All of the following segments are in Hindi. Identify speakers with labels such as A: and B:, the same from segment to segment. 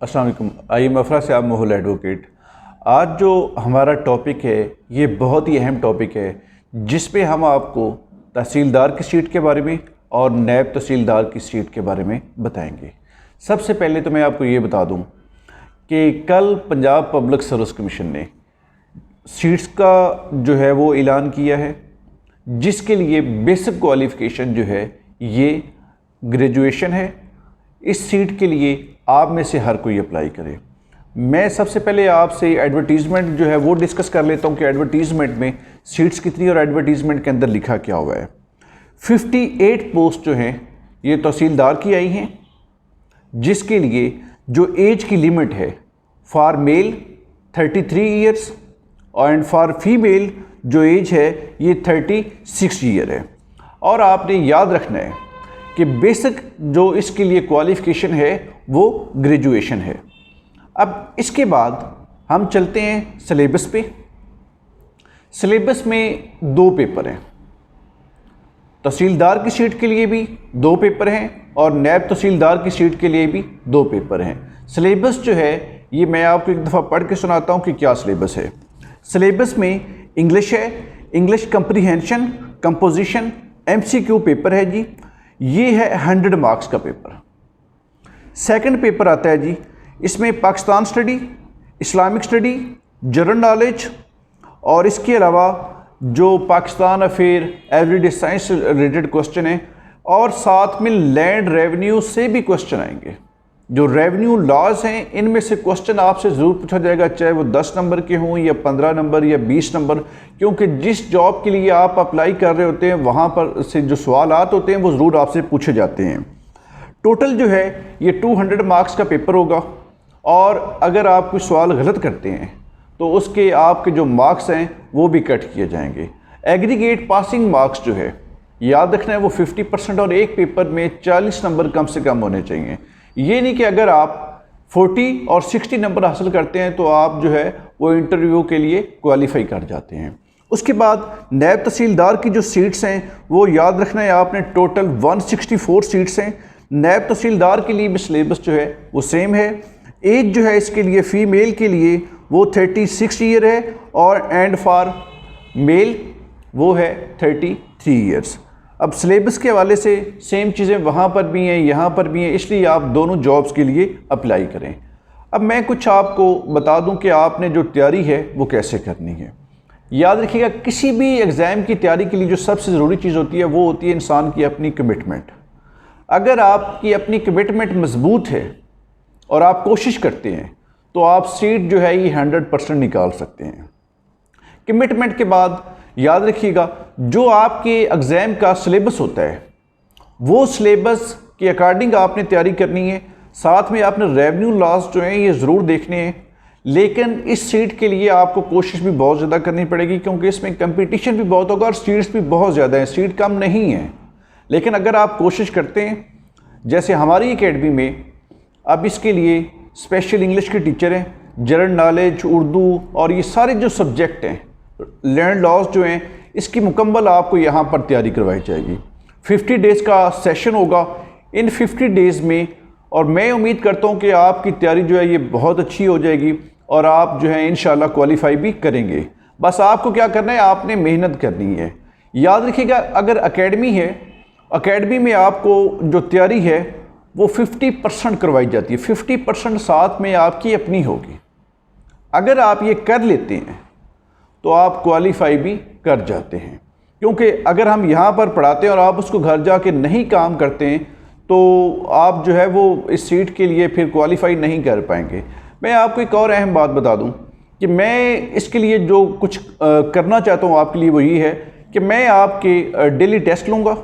A: अस्सलाम वालेकुम। आई एम अफरा से आप मोहल एडवोकेट। आज जो हमारा टॉपिक है ये बहुत ही अहम टॉपिक है जिस पे हम आपको तहसीलदार की सीट के बारे में और नायब तहसीलदार की सीट के बारे में बताएंगे। सबसे पहले तो मैं आपको ये बता दूं कि कल पंजाब पब्लिक सर्विस कमीशन ने सीट्स का जो है वो ऐलान किया है, जिसके लिए बेसिक क्वालिफ़िकेशन जो है ये ग्रेजुएशन है। इस सीट के लिए आप में से हर कोई अप्लाई करे। मैं सबसे पहले आपसे एडवर्टीज़मेंट जो है वो डिस्कस कर लेता हूँ कि एडवर्टीज़मेंट में सीट्स कितनी और एडवर्टीज़मेंट के अंदर लिखा क्या हुआ है। 58 पोस्ट जो हैं ये तहसीलदार की आई हैं, जिसके लिए जो एज की लिमिट है for male 33 years and for female जो एज है ये 36 ईयर है। और आपने याद रखना है कि बेसिक जो इसके लिए क्वालिफ़िकेशन है वो ग्रेजुएशन है। अब इसके बाद हम चलते हैं सिलेबस पे। सिलेबस में 2 पेपर हैं। तहसीलदार की सीट के लिए भी 2 पेपर हैं और नायब तहसीलदार की सीट के लिए भी 2 पेपर हैं। सिलेबस जो है ये मैं आपको एक दफ़ा पढ़ के सुनाता हूँ कि क्या सिलेबस है। सिलेबस में इंग्लिश है, English comprehension, composition, MCQ paper है जी। ये है 100 मार्क्स का पेपर। सेकंड पेपर आता है जी, इसमें Pakistan study, Islamic study, general knowledge और इसके अलावा जो Pakistan affair, everyday science related question है और साथ में लैंड रेवेन्यू से भी क्वेश्चन आएंगे। जो रेवेन्यू लॉज हैं इनमें से क्वेश्चन आपसे ज़रूर पूछा जाएगा, चाहे वो 10 नंबर के हों या 15 नंबर या 20 नंबर, क्योंकि जिस जॉब के लिए आप अप्लाई कर रहे होते हैं वहाँ पर से जो सवालात होते हैं वो ज़रूर आपसे पूछे जाते हैं। टोटल जो है ये 200 मार्क्स का पेपर होगा और अगर आप कोई सवाल गलत करते हैं तो उसके आपके जो मार्क्स हैं वो भी कट किए जाएंगे। एग्रीगेट पासिंग मार्क्स जो है याद रखना है वो 50% और एक पेपर में 40 नंबर कम से कम होने चाहिए। ये नहीं कि अगर आप 40 और 60 नंबर हासिल करते हैं तो आप जो है वो इंटरव्यू के लिए क्वालिफाई कर जाते हैं। उसके बाद नायब तहसीलदार की जो सीट्स हैं वो याद रखना है आपने, टोटल 164 सीट्स हैं। नायब तहसीलदार के लिए भी सिलेबस जो है वो सेम है। एज जो है इसके लिए फ़ीमेल के लिए वो 36 ईयर है और एंड फॉर मेल वो है 33 ईयर्स। अब सिलेबस के हवाले से सेम चीज़ें वहाँ पर भी हैं, यहाँ पर भी हैं, इसलिए आप दोनों जॉब्स के लिए अप्लाई करें। अब मैं कुछ आपको बता दूं कि आपने जो तैयारी है वो कैसे करनी है। याद रखिएगा, किसी भी एग्ज़ाम की तैयारी के लिए जो सबसे ज़रूरी चीज़ होती है वो होती है इंसान की अपनी कमिटमेंट। अगर आपकी अपनी कमिटमेंट मजबूत है और आप कोशिश करते हैं तो आप सीट जो है ये 100% निकाल सकते हैं। कमिटमेंट के बाद याद रखिएगा, जो आपके एग्ज़ाम का सिलेबस होता है वो सिलेबस के अकॉर्डिंग आपने तैयारी करनी है। साथ में आपने रेवेन्यू लॉस जो हैं ये ज़रूर देखने हैं, लेकिन इस सीट के लिए आपको कोशिश भी बहुत ज़्यादा करनी पड़ेगी क्योंकि इसमें कंपटीशन भी बहुत होगा और सीट्स भी बहुत ज़्यादा हैं, सीट कम नहीं है। लेकिन अगर आप कोशिश करते हैं, जैसे हमारी एकेडमी में अब इसके लिए स्पेशल इंग्लिश के टीचर हैं, जनरल नॉलेज, उर्दू और ये सारे जो सब्जेक्ट हैं, लैंड लॉज जो हैं, इसकी मुकम्मल आपको यहाँ पर तैयारी करवाई जाएगी। 50 डेज़ का सेशन होगा। इन 50 डेज़ में और मैं उम्मीद करता हूँ कि आपकी तैयारी जो है ये बहुत अच्छी हो जाएगी और आप जो है इंशाल्लाह क्वालिफाई भी करेंगे। बस आपको क्या करना है, आपने मेहनत करनी है। याद रखिएगा, अगर एकेडमी है, एकेडमी में आपको जो तैयारी है वो 50% करवाई जाती है, 50% साथ में आपकी अपनी होगी। अगर आप ये कर लेते हैं तो आप क्वालिफाई भी कर जाते हैं, क्योंकि अगर हम यहाँ पर पढ़ाते हैं और आप उसको घर जाके नहीं काम करते हैं तो आप जो है वो इस सीट के लिए फिर क्वालिफाई नहीं कर पाएंगे। मैं आपको एक और अहम बात बता दूं कि मैं इसके लिए जो कुछ करना चाहता हूँ आपके लिए वो ये है कि मैं आपके डेली टेस्ट लूँगा।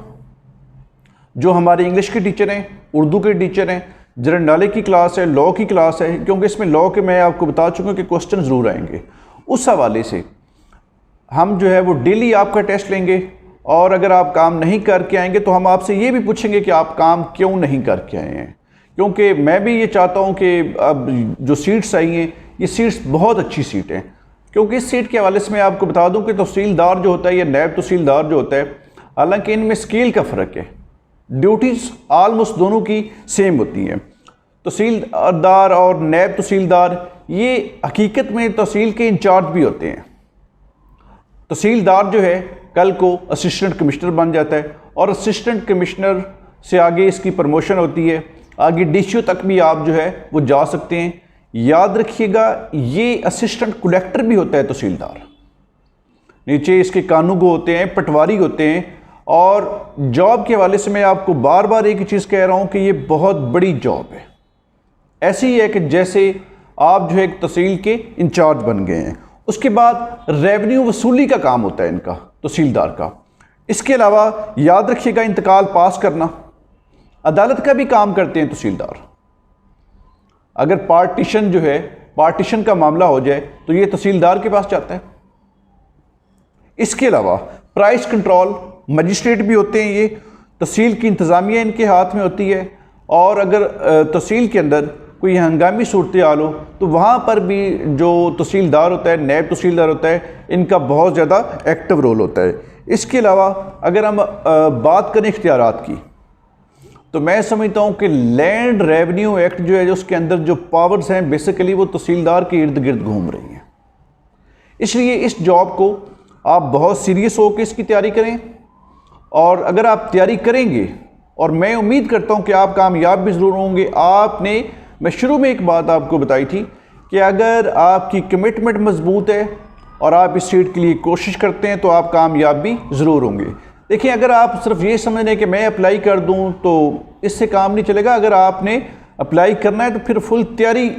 A: जो हमारे इंग्लिश के टीचर हैं, उर्दू के टीचर हैं, जनरल नॉलेज की क्लास है, लॉ की क्लास है, क्योंकि इसमें लॉ के मैं आपको बता चुका हूँ कि क्वेश्चन ज़रूर आएंगे। उस हवाले से हम जो है वो डेली आपका टेस्ट लेंगे और अगर आप काम नहीं करके आएंगे तो हम आपसे ये भी पूछेंगे कि आप काम क्यों नहीं करके आए हैं, क्योंकि मैं भी ये चाहता हूँ कि अब जो सीट्स आई हैं ये सीट्स बहुत अच्छी सीट हैं। क्योंकि इस सीट के हवाले से मैं आपको बता दूँ कि तहसीलदार जो होता है या नायब तहसीलदार जो होता है, हालांकि इनमें स्केल का फ़र्क है, ड्यूटीज़ आलमोस्ट दोनों की सेम होती हैं। तहसीलदार और नैब तहसीलदार ये हकीकत में तहसील के इंचार्ज भी होते हैं। तहसीलदार जो है कल को असिस्टेंट कमिश्नर बन जाता है और असिस्टेंट कमिश्नर से आगे इसकी प्रमोशन होती है, आगे डीसीओ तक भी आप जो है वो जा सकते हैं। याद रखिएगा ये असिस्टेंट कलेक्टर भी होता है तहसीलदार, नीचे इसके कानूगो होते हैं, पटवारी होते हैं। और जॉब के हवाले से मैं आपको बार बार एक ही चीज़ कह रहा हूँ कि ये बहुत बड़ी जॉब है। ऐसी ही है कि जैसे आप जो है एक तहसील के इंचार्ज बन गए हैं। उसके बाद रेवेन्यू वसूली का काम होता है इनका, तहसीलदार का। इसके अलावा याद रखिएगा इंतकाल पास करना, अदालत का भी काम करते हैं तहसीलदार। अगर पार्टीशन जो है, पार्टीशन का मामला हो जाए तो ये तहसीलदार के पास जाता है। इसके अलावा प्राइस कंट्रोल मजिस्ट्रेट भी होते हैं, ये तहसील की इंतज़ामिया इनके हाथ में होती है। और अगर तहसील के अंदर कोई हंगामी सूरत हाल हो तो वहाँ पर भी जो तहसीलदार होता है, नैब तहसीलदार होता है, इनका बहुत ज़्यादा एक्टिव रोल होता है। इसके अलावा अगर हम बात करें इख्तियारात की तो मैं समझता हूँ कि लैंड रेवेन्यू एक्ट जो है, जो उसके अंदर जो पावर्स हैं बेसिकली वो तहसीलदार के इर्द गिर्द घूम रही हैं। इसलिए इस जॉब को आप बहुत सीरियस होकर इसकी तैयारी करें। और अगर आप तैयारी करेंगे, और मैं उम्मीद करता हूं कि आप कामयाब भी ज़रूर होंगे। मैं शुरू में एक बात आपको बताई थी कि अगर आपकी कमिटमेंट मजबूत है और आप इस सीट के लिए कोशिश करते हैं तो आप कामयाब भी ज़रूर होंगे। देखिए, अगर आप सिर्फ ये समझ लें कि मैं अप्लाई कर दूं तो इससे काम नहीं चलेगा। अगर आपने अप्लाई करना है तो फिर फुल तैयारी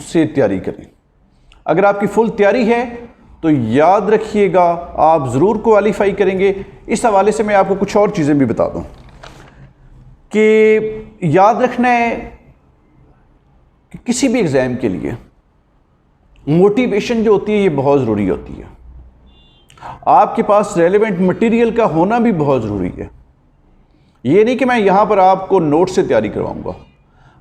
A: से तैयारी करें। अगर आपकी फुल तैयारी है तो याद रखिएगा आप ज़रूर क्वालिफाई करेंगे। इस हवाले से मैं आपको कुछ और चीज़ें भी बता दूं कि याद रखना है कि किसी भी एग्ज़ाम के लिए मोटिवेशन जो होती है ये बहुत ज़रूरी होती है। आपके पास रेलेवेंट मटेरियल का होना भी बहुत ज़रूरी है। ये नहीं कि मैं यहाँ पर आपको नोट से तैयारी करवाऊँगा,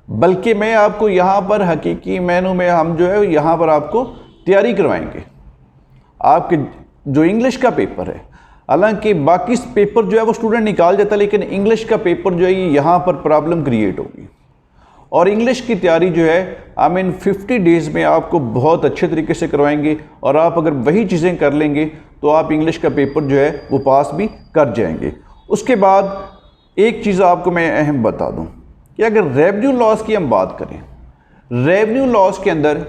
A: बल्कि मैं आपको यहाँ पर हकीकी मैनू में हम जो है यहाँ पर आपको तैयारी करवाएंगे। आपके जो इंग्लिश का पेपर है, हालांकि बाकी पेपर जो है वो स्टूडेंट निकाल जाता है, लेकिन इंग्लिश का पेपर जो है यहाँ पर प्रॉब्लम क्रिएट होगी। और इंग्लिश की तैयारी जो है हम इन 50 डेज़ में आपको बहुत अच्छे तरीके से करवाएंगे। और आप अगर वही चीज़ें कर लेंगे तो आप इंग्लिश का पेपर जो है वो पास भी कर जाएंगे। उसके बाद एक चीज़ आपको मैं अहम बता दूं कि अगर रेवेन्यू लॉस की हम बात करें, रेवेन्यू लॉस के अंदर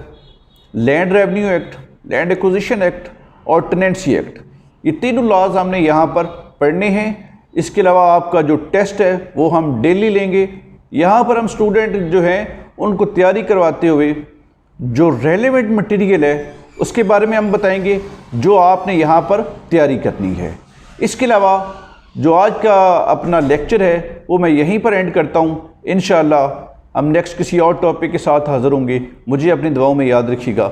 A: land revenue act, land acquisition act और टेनेंसी एक्ट, ये तीनों लॉज हमने यहाँ पर पढ़ने हैं। इसके अलावा आपका जो टेस्ट है वो हम डेली लेंगे। यहाँ पर हम स्टूडेंट जो हैं उनको तैयारी करवाते हुए जो रेलेवेंट मटेरियल है उसके बारे में हम बताएंगे जो आपने यहाँ पर तैयारी करनी है। इसके अलावा जो आज का अपना लेक्चर है वो मैं यहीं पर एंड करता हूँ। इंशाअल्लाह हम नेक्स्ट किसी और टॉपिक के साथ हाज़िर होंगे। मुझे अपनी दुआओं में याद रखिएगा।